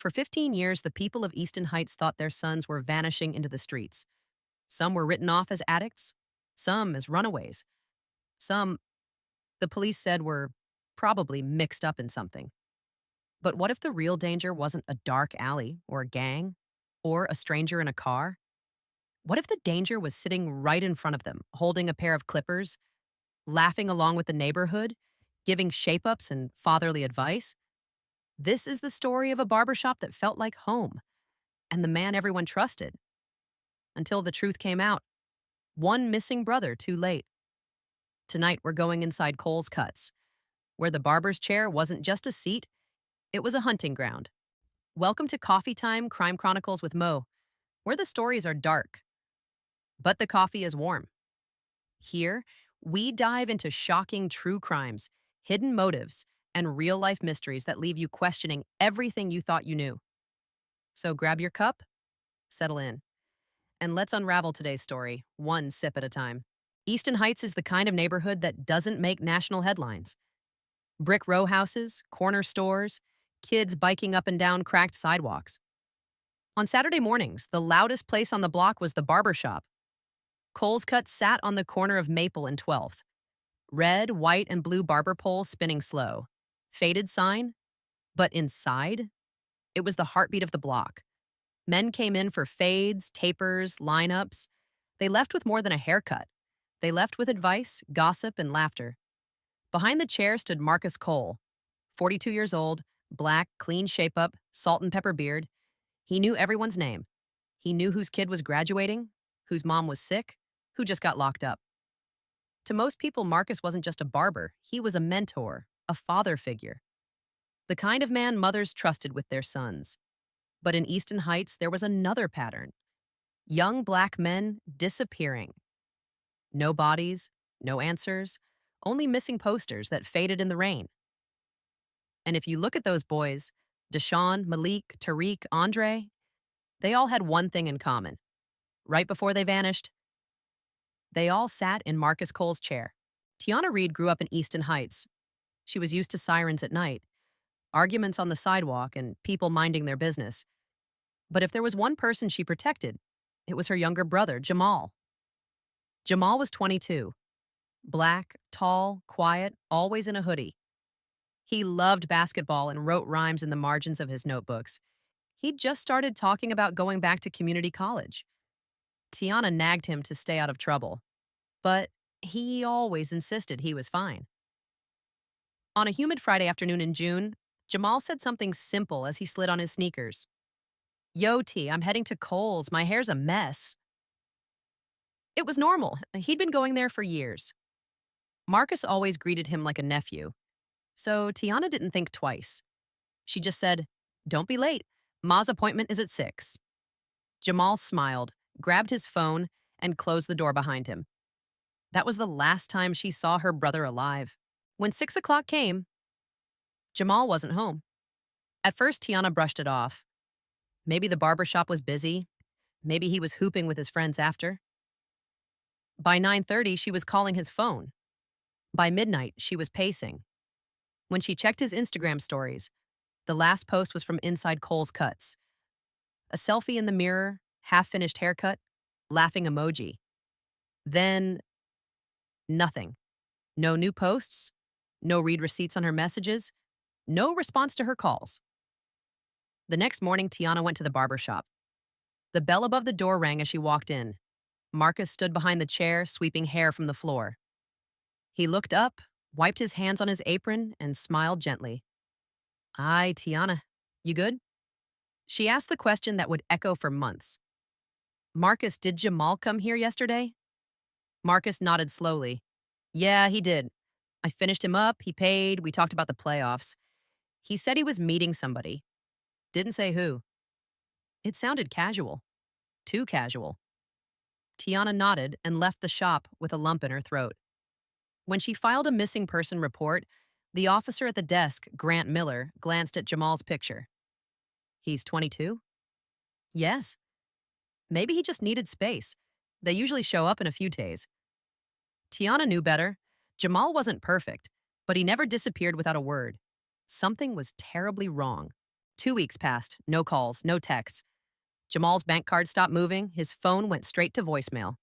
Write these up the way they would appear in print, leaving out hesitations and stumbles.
For 15 years, the people of Easton Heights thought their sons were vanishing into the streets. Some were written off as addicts, some as runaways, some, the police said, were probably mixed up in something. But what if the real danger wasn't a dark alley or a gang or a stranger in a car? What if the danger was sitting right in front of them, holding a pair of clippers, laughing along with the neighborhood, giving shape ups and fatherly advice? This is the story of a barbershop that felt like home and the man everyone trusted until the truth came out. One missing brother too late. Tonight, we're going inside Cole's Cuts, where the barber's chair wasn't just a seat, it was a hunting ground. Welcome to Coffee Time Crime Chronicles with Mo, where the stories are dark, but the coffee is warm. Here, we dive into shocking true crimes, hidden motives, and real life mysteries that leave you questioning everything you thought you knew. So grab your cup, settle in, and let's unravel today's story, one sip at a time. Easton Heights is the kind of neighborhood that doesn't make national headlines. Brick row houses, corner stores, kids biking up and down cracked sidewalks. On Saturday mornings, the loudest place on the block was the barber shop. Cole's Cut sat on the corner of Maple and 12th. Red, white, and blue barber poles spinning slow. Faded sign, but inside, it was the heartbeat of the block. Men came in for fades, tapers, lineups. They left with more than a haircut. They left with advice, gossip, and laughter. Behind the chair stood Marcus Cole, 42 years old, black, clean shape-up, salt and pepper beard. He knew everyone's name. He knew whose kid was graduating, whose mom was sick, who just got locked up. To most people, Marcus wasn't just a barber. He was a mentor, a father figure. The kind of man mothers trusted with their sons. But in Easton Heights, there was another pattern. Young black men disappearing. No bodies, no answers, only missing posters that faded in the rain. And if you look at those boys, Deshaun, Malik, Tariq, Andre, they all had one thing in common. Right before they vanished, they all sat in Marcus Cole's chair. Tiana Reed grew up in Easton Heights. She was used to sirens at night, arguments on the sidewalk, and people minding their business. But if there was one person she protected, it was her younger brother, Jamal. Jamal was 22. Black, tall, quiet, always in a hoodie. He loved basketball and wrote rhymes in the margins of his notebooks. He'd just started talking about going back to community college. Tiana nagged him to stay out of trouble, but he always insisted he was fine. On a humid Friday afternoon in June, Jamal said something simple as he slid on his sneakers. "Yo, T, I'm heading to Kohl's. My hair's a mess." It was normal. He'd been going there for years. Marcus always greeted him like a nephew, so Tiana didn't think twice. She just said, "Don't be late. Ma's appointment is at 6." Jamal smiled, grabbed his phone, and closed the door behind him. That was the last time she saw her brother alive. When 6 o'clock came, Jamal wasn't home. At first, Tiana brushed it off. Maybe the barbershop was busy. Maybe he was hooping with his friends after. By 9:30, she was calling his phone. By midnight, she was pacing. When she checked his Instagram stories, the last post was from inside Cole's Cuts. A selfie in the mirror, half-finished haircut, laughing emoji. Then, nothing. No new posts, no read receipts on her messages, no response to her calls. The next morning, Tiana went to the barber shop. The bell above the door rang as she walked in. Marcus stood behind the chair, sweeping hair from the floor. He looked up, wiped his hands on his apron, and smiled gently. "Hi, Tiana. You good?" She asked the question that would echo for months. "Marcus, did Jamal come here yesterday?" Marcus nodded slowly. "Yeah, he did. I finished him up, he paid, we talked about the playoffs. He said he was meeting somebody. Didn't say who." It sounded casual. Too casual. Tiana nodded and left the shop with a lump in her throat. When she filed a missing person report, the officer at the desk, Grant Miller, glanced at Jamal's picture. "He's 22? "Yes. Maybe he just needed space. They usually show up in a few days." Tiana knew better. Jamal wasn't perfect, but he never disappeared without a word. Something was terribly wrong. 2 weeks passed, no calls, no texts. Jamal's bank card stopped moving, his phone went straight to voicemail.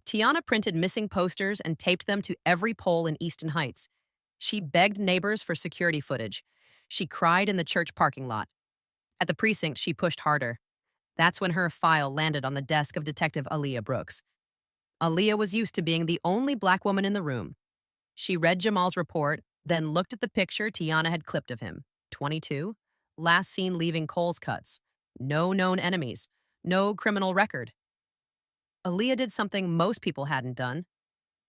Tiana printed missing posters and taped them to every pole in Easton Heights. She begged neighbors for security footage. She cried in the church parking lot. At the precinct, she pushed harder. That's when her file landed on the desk of Detective Aaliyah Brooks. Aaliyah was used to being the only black woman in the room. She read Jamal's report, then looked at the picture Tiana had clipped of him. 22, last seen leaving Coles Cuts. No known enemies, no criminal record. Aaliyah did something most people hadn't done.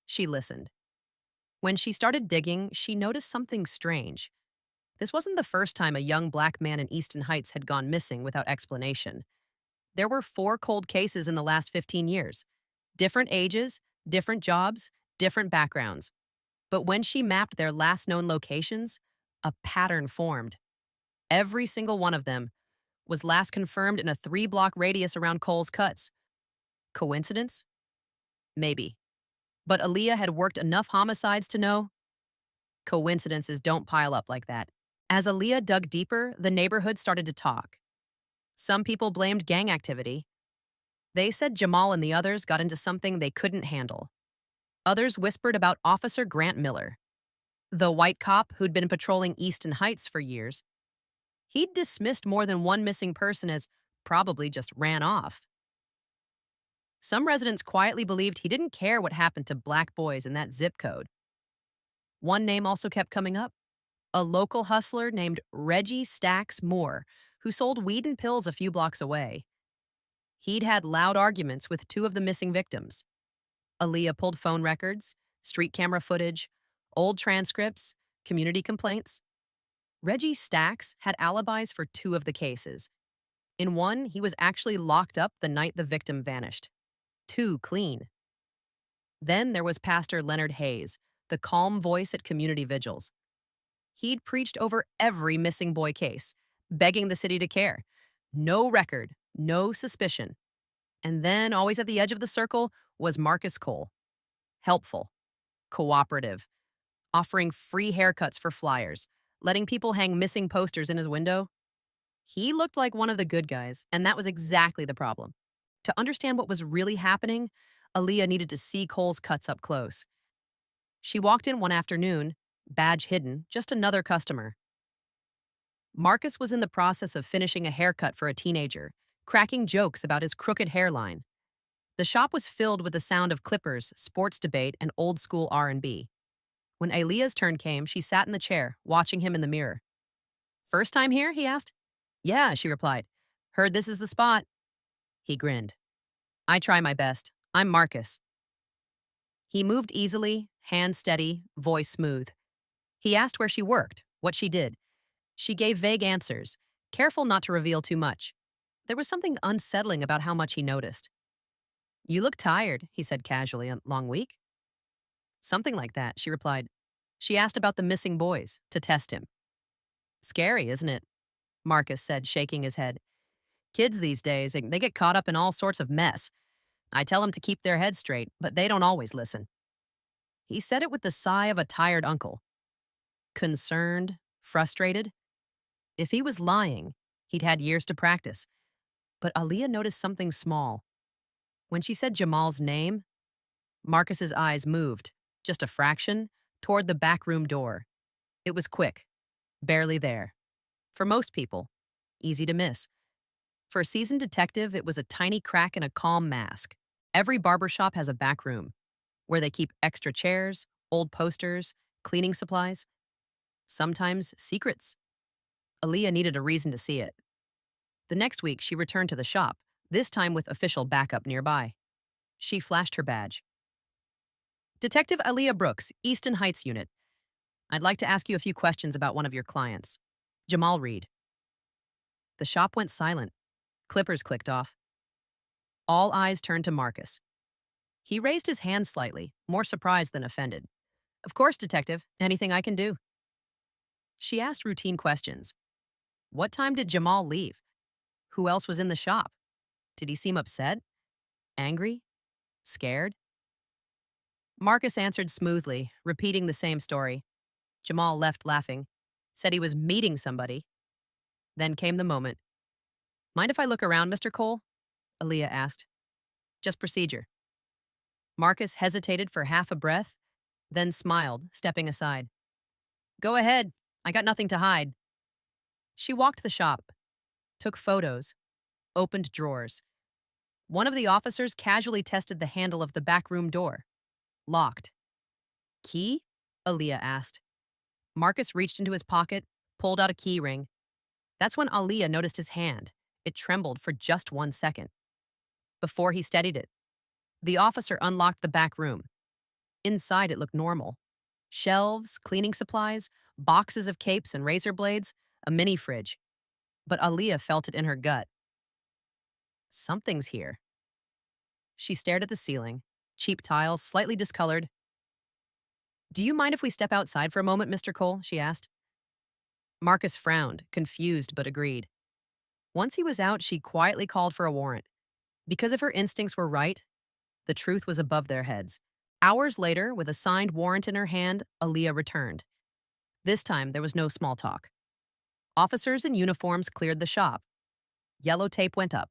She listened. When she started digging, she noticed something strange. This wasn't the first time a young black man in Easton Heights had gone missing without explanation. There were 4 cold cases in the last 15 years. Different ages, different jobs, different backgrounds. But when she mapped their last known locations, a pattern formed. Every single one of them was last confirmed in a 3-block radius around Coles Cuts. Coincidence? Maybe. But Aaliyah had worked enough homicides to know coincidences don't pile up like that. As Aaliyah dug deeper, the neighborhood started to talk. Some people blamed gang activity. They said Jamal and the others got into something they couldn't handle. Others whispered about Officer Grant Miller, the white cop who'd been patrolling Easton Heights for years. He'd dismissed more than one missing person as probably just ran off. Some residents quietly believed he didn't care what happened to black boys in that zip code. One name also kept coming up, a local hustler named Reggie Stacks Moore, who sold weed and pills a few blocks away. He'd had loud arguments with 2 of the missing victims. Aaliyah pulled phone records, street camera footage, old transcripts, community complaints. Reggie Stacks had alibis for 2 of the cases. In one, he was actually locked up the night the victim vanished. 2 clean. Then there was Pastor Leonard Hayes, the calm voice at community vigils. He'd preached over every missing boy case, begging the city to care. No record, no suspicion. And then, always at the edge of the circle, was Marcus Cole. Helpful, cooperative, offering free haircuts for flyers, letting people hang missing posters in his window. He looked like one of the good guys, and that was exactly the problem. To understand what was really happening, Aaliyah needed to see Cole's Cuts up close. She walked in one afternoon, badge hidden, just another customer. Marcus was in the process of finishing a haircut for a teenager, cracking jokes about his crooked hairline. The shop was filled with the sound of clippers, sports debate, and old-school R&B. When Aaliyah's turn came, she sat in the chair, watching him in the mirror. "First time here?" he asked. "Yeah," she replied. "Heard this is the spot." He grinned. "I try my best. I'm Marcus." He moved easily, hand steady, voice smooth. He asked where she worked, what she did. She gave vague answers, careful not to reveal too much. There was something unsettling about how much he noticed. "You look tired," he said casually. "A long week?" "Something like that," she replied. She asked about the missing boys, to test him. "Scary, isn't it?" Marcus said, shaking his head. "Kids these days, they get caught up in all sorts of mess. I tell them to keep their heads straight, but they don't always listen." He said it with the sigh of a tired uncle. Concerned, frustrated. If he was lying, he'd had years to practice. But Aaliyah noticed something small. When she said Jamal's name, Marcus's eyes moved, just a fraction, toward the back room door. It was quick, barely there. For most people, easy to miss. For a seasoned detective, it was a tiny crack in a calm mask. Every barbershop has a back room, where they keep extra chairs, old posters, cleaning supplies, sometimes secrets. Aaliyah needed a reason to see it. The next week, she returned to the shop, this time with official backup nearby. She flashed her badge. "Detective Aaliyah Brooks, Easton Heights Unit. I'd like to ask you a few questions about one of your clients. Jamal Reed." The shop went silent. Clippers clicked off. All eyes turned to Marcus. He raised his hand slightly, more surprised than offended. "Of course, Detective. Anything I can do." She asked routine questions. What time did Jamal leave? Who else was in the shop? Did he seem upset? Angry? Scared? Marcus answered smoothly, repeating the same story. Jamal left laughing, said he was meeting somebody. Then came the moment. Mind if I look around, Mr. Cole? Aaliyah asked. Just procedure. Marcus hesitated for half a breath, then smiled, stepping aside. Go ahead. I got nothing to hide. She walked the shop, took photos, opened drawers. One of the officers casually tested the handle of the back room door. Locked. Key? Aaliyah asked. Marcus reached into his pocket, pulled out a key ring. That's when Aaliyah noticed his hand. It trembled for just 1 second. Before he steadied it, the officer unlocked the back room. Inside, it looked normal. Shelves, cleaning supplies, boxes of capes and razor blades, a mini fridge. But Aaliyah felt it in her gut. Something's here. She stared at the ceiling, cheap tiles, slightly discolored. Do you mind if we step outside for a moment, Mr. Cole? She asked. Marcus frowned, confused but agreed. Once he was out, she quietly called for a warrant. Because if her instincts were right, the truth was above their heads. Hours later, with a signed warrant in her hand, Aaliyah returned. This time, there was no small talk. Officers in uniforms cleared the shop. Yellow tape went up.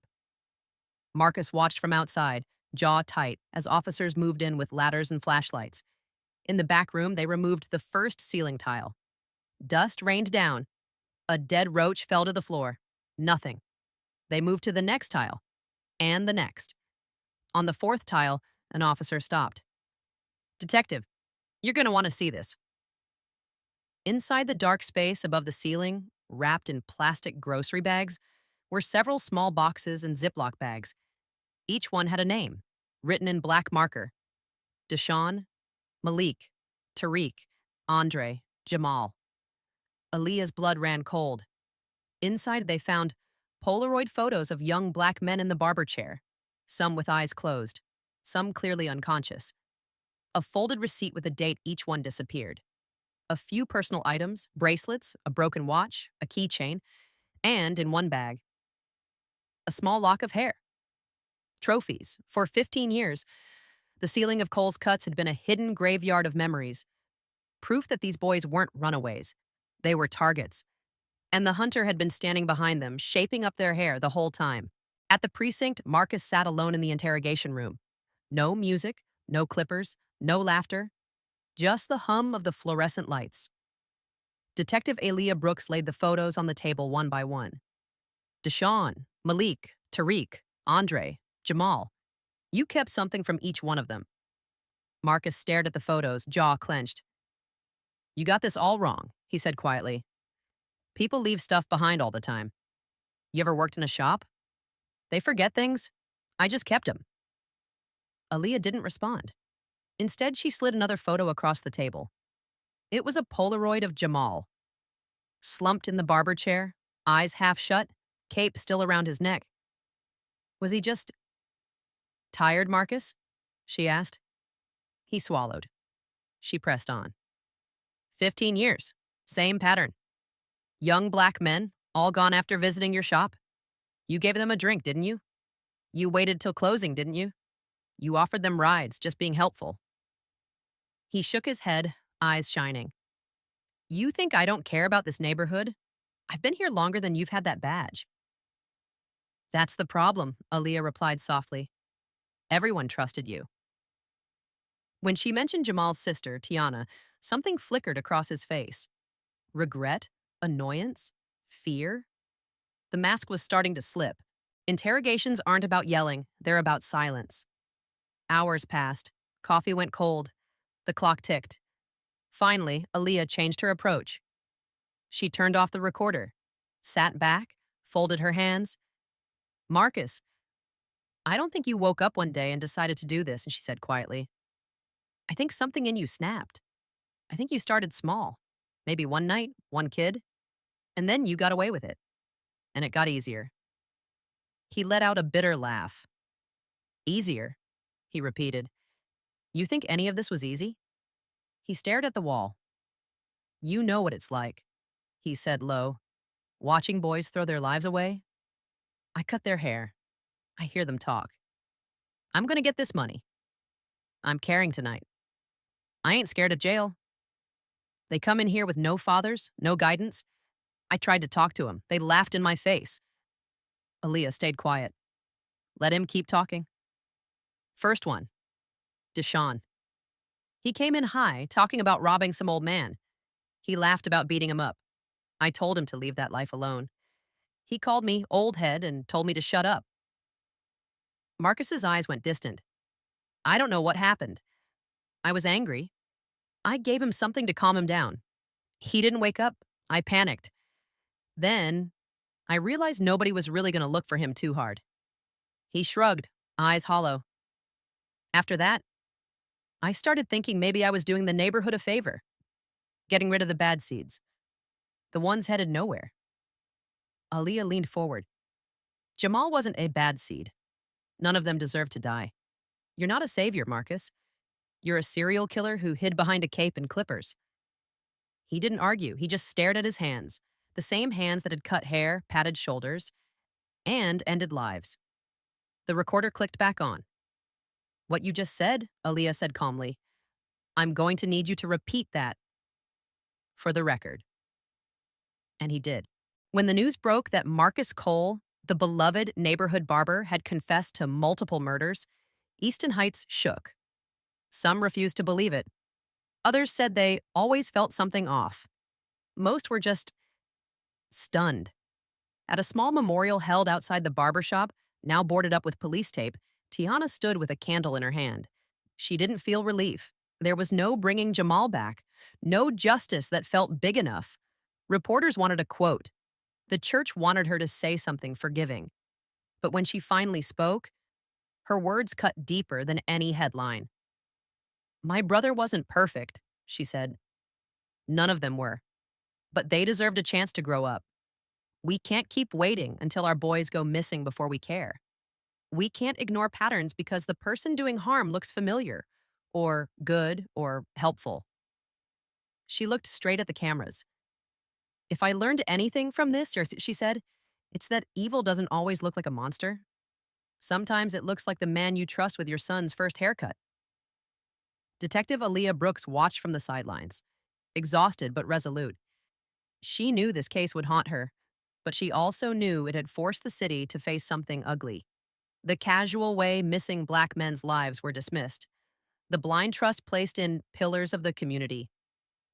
Marcus watched from outside, jaw tight, as officers moved in with ladders and flashlights. In the back room, they removed the first ceiling tile. Dust rained down. A dead roach fell to the floor. Nothing. They moved to the next tile. And the next. On the fourth tile, an officer stopped. Detective, you're going to want to see this. Inside the dark space above the ceiling, wrapped in plastic grocery bags, were several small boxes and Ziploc bags. Each one had a name, written in black marker. Deshaun, Malik, Tariq, Andre, Jamal. Aaliyah's blood ran cold. Inside, they found Polaroid photos of young black men in the barber chair, some with eyes closed, some clearly unconscious. A folded receipt with a date each one disappeared. A few personal items, bracelets, a broken watch, a keychain, and, in one bag, a small lock of hair. Trophies. For 15 years, the ceiling of Cole's Cuts had been a hidden graveyard of memories. Proof that these boys weren't runaways. They were targets. And the hunter had been standing behind them, shaping up their hair the whole time. At the precinct, Marcus sat alone in the interrogation room. No music, no clippers, no laughter, just the hum of the fluorescent lights. Detective Aaliyah Brooks laid the photos on the table one by one. Deshaun, Malik, Tariq, Andre, Jamal. You kept something from each one of them. Marcus stared at the photos, jaw clenched. You got this all wrong, he said quietly. People leave stuff behind all the time. You ever worked in a shop? They forget things. I just kept them. Aaliyah didn't respond. Instead, she slid another photo across the table. It was a Polaroid of Jamal. Slumped in the barber chair, eyes half shut, cape still around his neck. Was he just tired, Marcus? She asked. He swallowed. She pressed on. 15 years. Same pattern. Young black men, all gone after visiting your shop. You gave them a drink, didn't you? You waited till closing, didn't you? You offered them rides, just being helpful. He shook his head, eyes shining. You think I don't care about this neighborhood? I've been here longer than you've had that badge. That's the problem, Aaliyah replied softly. Everyone trusted you. When she mentioned Jamal's sister, Tiana, something flickered across his face. Regret? Annoyance? Fear? The mask was starting to slip. Interrogations aren't about yelling, they're about silence. Hours passed. Coffee went cold. The clock ticked. Finally, Aaliyah changed her approach. She turned off the recorder, sat back, folded her hands. Marcus, I don't think you woke up one day and decided to do this, she said quietly. I think something in you snapped. I think you started small. Maybe one night, one kid. And then you got away with it. And it got easier. He let out a bitter laugh. Easier, he repeated. You think any of this was easy? He stared at the wall. You know what it's like, he said low. Watching boys throw their lives away? I cut their hair. I hear them talk. I'm gonna get this money. I'm caring tonight. I ain't scared of jail. They come in here with no fathers, no guidance. I tried to talk to him. They laughed in my face. Aaliyah stayed quiet. Let him keep talking. First one, Deshaun. He came in high, talking about robbing some old man. He laughed about beating him up. I told him to leave that life alone. He called me old head and told me to shut up. Marcus's eyes went distant. I don't know what happened. I was angry. I gave him something to calm him down. He didn't wake up. I panicked. Then I realized nobody was really going to look for him too hard. He shrugged, eyes hollow. After that, I started thinking maybe I was doing the neighborhood a favor, getting rid of the bad seeds, the ones headed nowhere. Aaliyah leaned forward. Jamal wasn't a bad seed. None of them deserved to die. You're not a savior, Marcus. You're a serial killer who hid behind a cape and clippers. He didn't argue. He just stared at his hands, the same hands that had cut hair, patted shoulders, and ended lives. The recorder clicked back on. What you just said, Aaliyah said calmly. I'm going to need you to repeat that for the record. And he did. When the news broke that Marcus Cole, the beloved neighborhood barber, had confessed to multiple murders, Easton Heights shook. Some refused to believe it. Others said they always felt something off. Most were just stunned. At a small memorial held outside the barber shop, now boarded up with police tape, Tiana stood with a candle in her hand. She didn't feel relief. There was no bringing Jamal back, no justice that felt big enough. Reporters wanted a quote. The church wanted her to say something forgiving. But when she finally spoke, her words cut deeper than any headline. My brother wasn't perfect, she said. None of them were. But they deserved a chance to grow up. We can't keep waiting until our boys go missing before we care. We can't ignore patterns because the person doing harm looks familiar, or good, or helpful. She looked straight at the cameras. If I learned anything from this, she said, it's that evil doesn't always look like a monster. Sometimes it looks like the man you trust with your son's first haircut. Detective Aaliyah Brooks watched from the sidelines, exhausted but resolute. She knew this case would haunt her, but she also knew it had forced the city to face something ugly. The casual way missing black men's lives were dismissed, the blind trust placed in pillars of the community,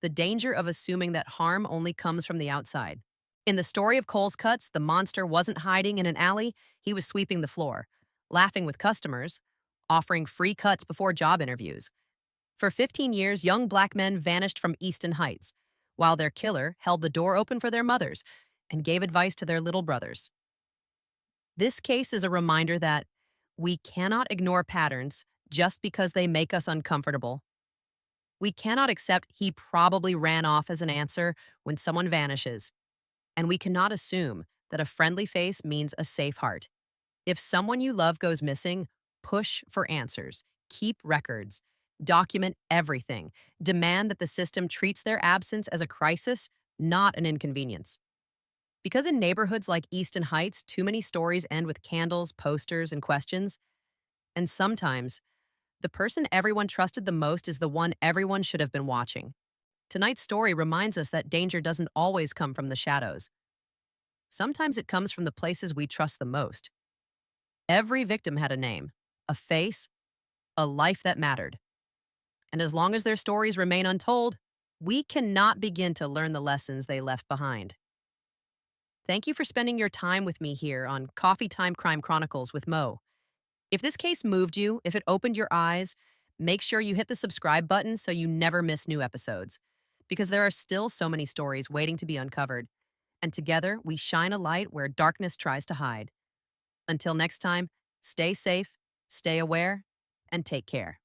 the danger of assuming that harm only comes from the outside. In the story of Cole's Cuts, the monster wasn't hiding in an alley, he was sweeping the floor, laughing with customers, offering free cuts before job interviews. For 15 years, young black men vanished from Easton Heights, while their killer held the door open for their mothers and gave advice to their little brothers. This case is a reminder that we cannot ignore patterns just because they make us uncomfortable. We cannot accept he probably ran off as an answer when someone vanishes. And we cannot assume that a friendly face means a safe heart. If someone you love goes missing, push for answers. Keep records. Document everything. Demand that the system treats their absence as a crisis, not an inconvenience. Because in neighborhoods like Easton Heights, too many stories end with candles, posters, and questions. And sometimes, the person everyone trusted the most is the one everyone should have been watching. Tonight's story reminds us that danger doesn't always come from the shadows. Sometimes it comes from the places we trust the most. Every victim had a name, a face, a life that mattered. And as long as their stories remain untold, we cannot begin to learn the lessons they left behind. Thank you for spending your time with me here on Coffee Time Crime Chronicles with Mo. If this case moved you, if it opened your eyes, make sure you hit the subscribe button so you never miss new episodes. Because there are still so many stories waiting to be uncovered. And together, we shine a light where darkness tries to hide. Until next time, stay safe, stay aware, and take care.